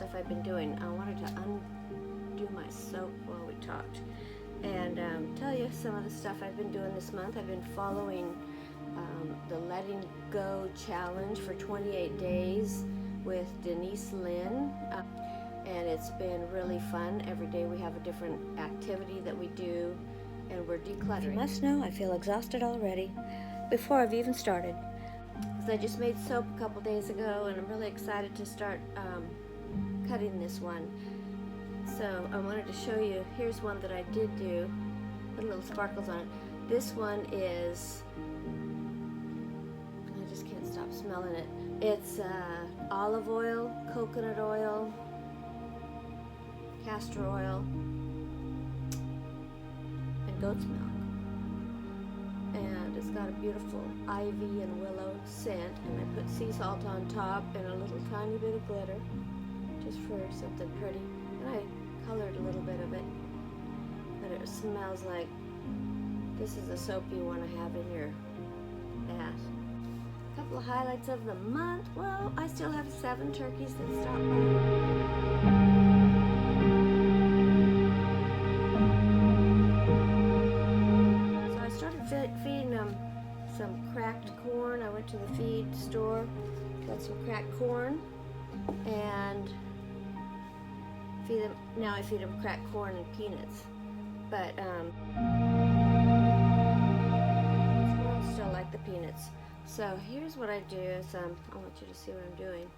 stuff I've been doing. I wanted to undo my soap while we talked and tell you some of the stuff I've been doing this month. I've been following the Letting Go challenge for 28 days with Denise Lynn, and it's been really fun. Every day we have a different activity that we do, and we're decluttering. You must know I feel exhausted already before I've even started. So I just made soap a couple days ago, and I'm really excited to start cutting this one. So I wanted to show you, here's one that I did do, put little sparkles on it. This one is, I just can't stop smelling it. It's olive oil, coconut oil, castor oil, and goat's milk. And it's got a beautiful ivy and willow scent, and I put sea salt on top and a little tiny bit of glitter just for something pretty. And I colored a little bit of it, but it smells like this is a soap you want to have in your bath. A couple of highlights of the month. Well, I still have 7 turkeys that stopped by. Feeding them some cracked corn. I went to the feed store, got some cracked corn, and feed them. Now I feed them cracked corn and peanuts, but squirrels still like the peanuts. So here's what I do. Is I want you to see what I'm doing.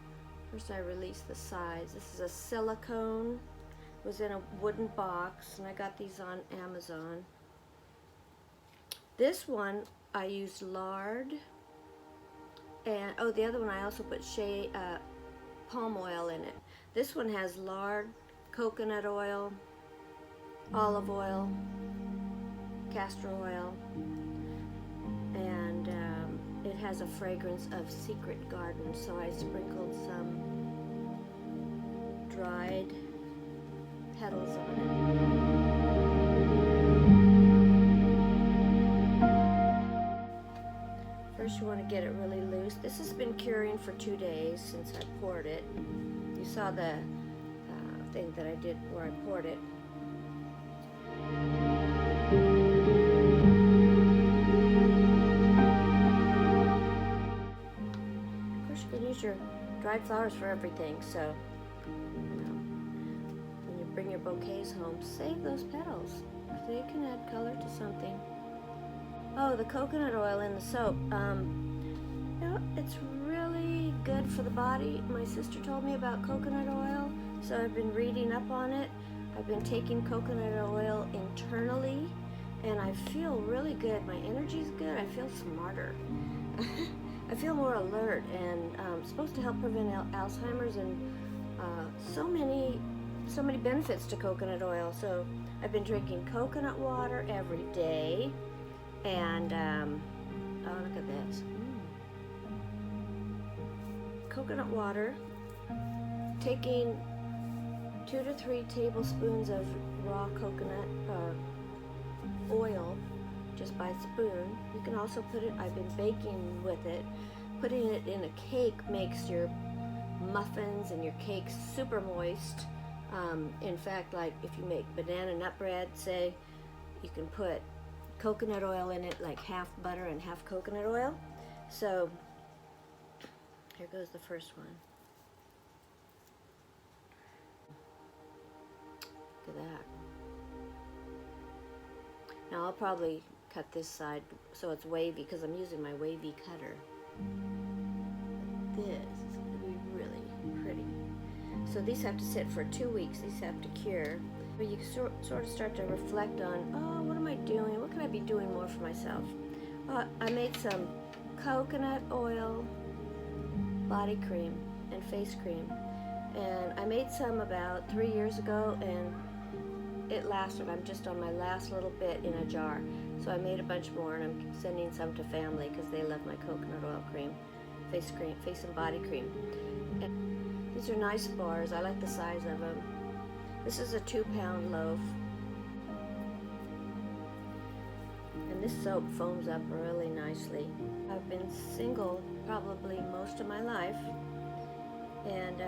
First, I release the sides. This is a silicone. It was in a wooden box, and I got these on Amazon. This one I used lard, and the other one I also put palm oil in it. This one has lard, coconut oil, olive oil, castor oil, and it has a fragrance of Secret Garden, so I sprinkled some dried petals on it. First, you want to get it really loose. This has been curing for 2 days since I poured it. You saw the thing that I did where I poured it. Of course, you can use your dried flowers for everything, so when you bring your bouquets home, save those petals. They can add color to something. Oh, the coconut oil in the soap. It's really good for the body. My sister told me about coconut oil, so I've been reading up on it. I've been taking coconut oil internally, and I feel really good. My energy's good. I feel smarter. I feel more alert, and it's supposed to help prevent Alzheimer's and so many benefits to coconut oil. So I've been drinking coconut water every day. And oh, look at this. Coconut water, taking 2 to 3 tablespoons of raw coconut oil just by spoon. You can also put it, I've been baking with it. Putting it in a cake makes your muffins and your cakes super moist. In fact, like if you make banana nut bread, say, you can put coconut oil in it, like half butter and half coconut oil. So here goes the first one. Look at that. Now I'll probably cut this side so it's wavy because I'm using my wavy cutter. But this is going to be really pretty. So these have to sit for 2 weeks. These have to cure. But you sort of start to reflect on, oh, what am I doing? What can I be doing more for myself? I made some coconut oil body cream and face cream. And I made some about 3 years ago, and it lasted. I'm just on my last little bit in a jar. So I made a bunch more, and I'm sending some to family because they love my coconut oil cream, face and body cream. And these are nice bars. I like the size of them. This is a 2-pound loaf. And this soap foams up really nicely. I've been single probably most of my life, and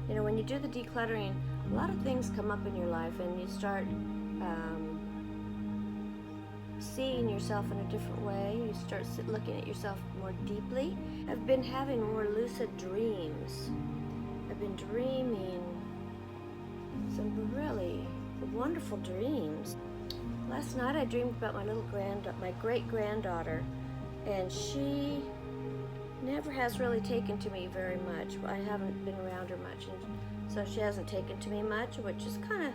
You know, when you do the decluttering, a lot of things come up in your life, and you start seeing yourself in a different way. You start looking at yourself more deeply. I've been having more lucid dreams. I've been dreaming some really wonderful dreams. Last night I dreamed about my great-granddaughter, and she never has really taken to me very much. I haven't been around her much, and so she hasn't taken to me much, which is kind of,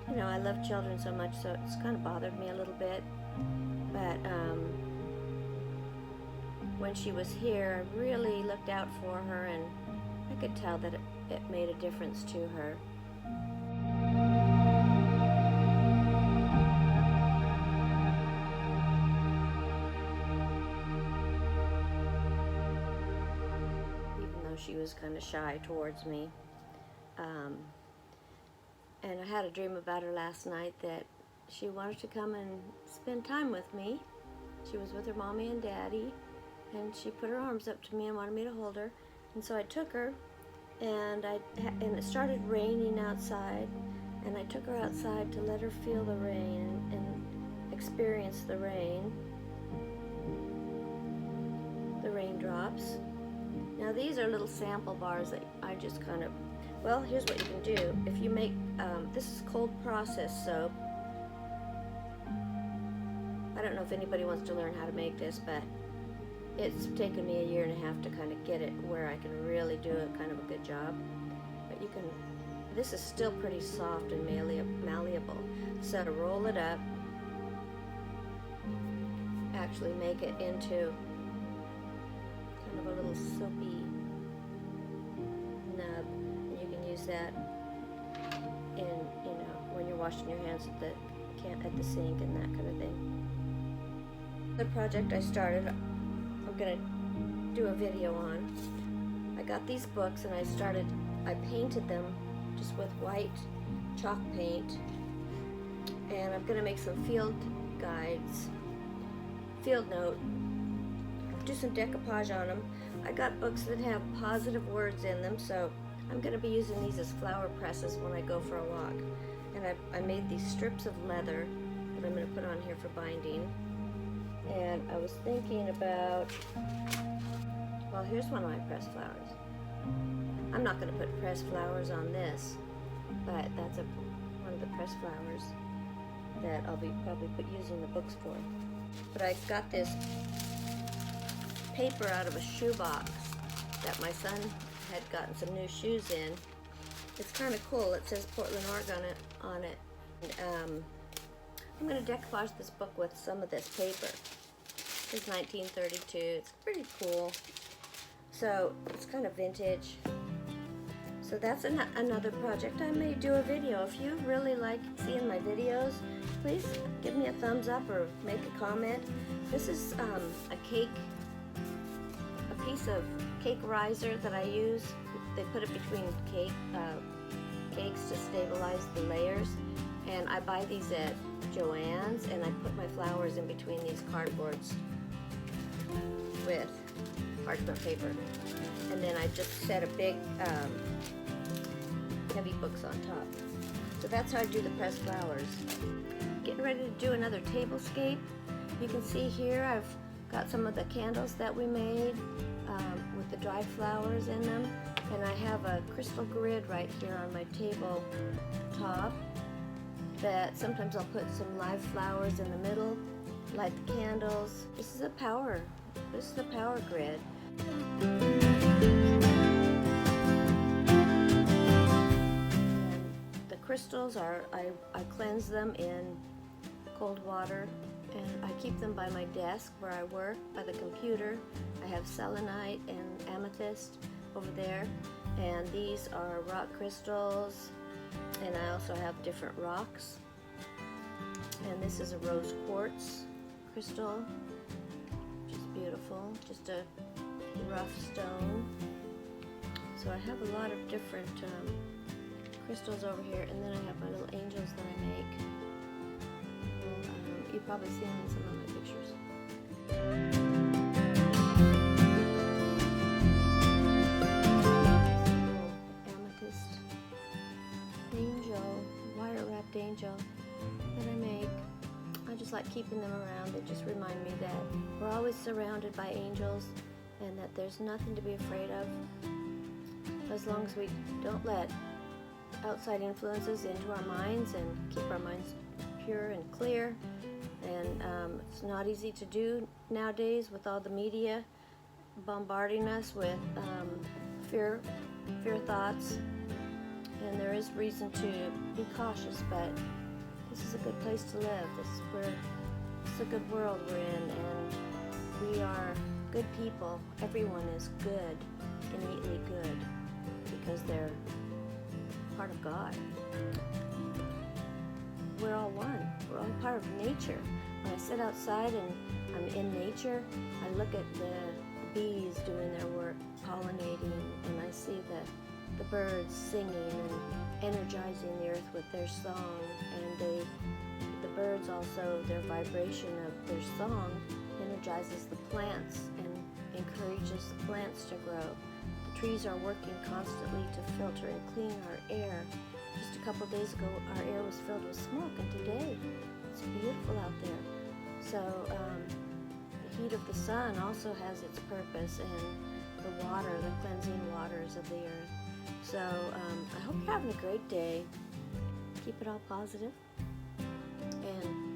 you know, I love children so much, so it's kind of bothered me a little bit. But when she was here, I really looked out for her, and I could tell that it made a difference to her. Even though she was kind of shy towards me. And I had a dream about her last night that she wanted to come and spend time with me. She was with her mommy and daddy, and she put her arms up to me and wanted me to hold her. And so I took her, and it started raining outside, and I took her outside to let her feel the rain and experience the rain, the raindrops. Now these are little sample bars that I just kind of, well, here's what you can do. If you make, this is cold processed soap. I don't know if anybody wants to learn how to make this, but it's taken me 1.5 years to kind of get it where I can really do a kind of a good job. But you can, this is still pretty soft and malleable. So to roll it up, actually make it into kind of a little soapy nub. And you can use that in, you know, when you're washing your hands at the sink and that kind of thing. The project I started, I'm going to do a video on. I got these books and I painted them just with white chalk paint, and I'm going to make some field guides, field note, do some decoupage on them. I got books that have positive words in them, so I'm going to be using these as flower presses when I go for a walk. And I made these strips of leather that I'm going to put on here for binding. And I was thinking about, well, here's one of my pressed flowers. I'm not going to put pressed flowers on this, but that's one of the pressed flowers that I'll be probably using the books for. But I got this paper out of a shoebox that my son had gotten some new shoes in. It's kind of cool. It says Portland, Oregon on it. And, I'm going to decoupage this book with some of this paper. This is 1932. It's pretty cool. So it's kind of vintage. So that's another project. I may do a video. If you really like seeing my videos, please give me a thumbs up or make a comment. This is a piece of cake riser that I use. They put it between cakes to stabilize the layers. And I buy these at Joann's, and I put my flowers in between these cardboards with parchment paper. And then I just set a big heavy books on top. So that's how I do the pressed flowers. Getting ready to do another tablescape. You can see here I've got some of the candles that we made with the dried flowers in them. And I have a crystal grid right here on my table top that sometimes I'll put some live flowers in the middle, light the candles. This is a power grid. And the crystals I cleanse them in cold water, and I keep them by my desk where I work, by the computer. I have selenite and amethyst over there, and these are rock crystals. And I also have different rocks. And this is a rose quartz crystal, which is beautiful, just a rough stone. So I have a lot of different crystals over here, and then I have my little angels that I make. You've probably seen in some of my pictures. Amethyst just like keeping them around. They just remind me that we're always surrounded by angels and that there's nothing to be afraid of as long as we don't let outside influences into our minds and keep our minds pure and clear. And it's not easy to do nowadays with all the media bombarding us with fear thoughts, and there is reason to be cautious, but this is a good place to live. It's a good world we're in, and we are good people. Everyone is good, innately good, because they're part of God. We're all one. We're all part of nature. When I sit outside and I'm in nature, I look at the bees doing their work, pollinating, and I see the birds singing and energizing the earth with their song. And the birds also, their vibration of their song energizes the plants and encourages the plants to grow. The trees are working constantly to filter and clean our air. Just a couple days ago, our air was filled with smoke, and today it's beautiful out there. So the heat of the sun also has its purpose, and the water, the cleansing waters of the earth. So I hope you're having a great day. Keep it all positive, and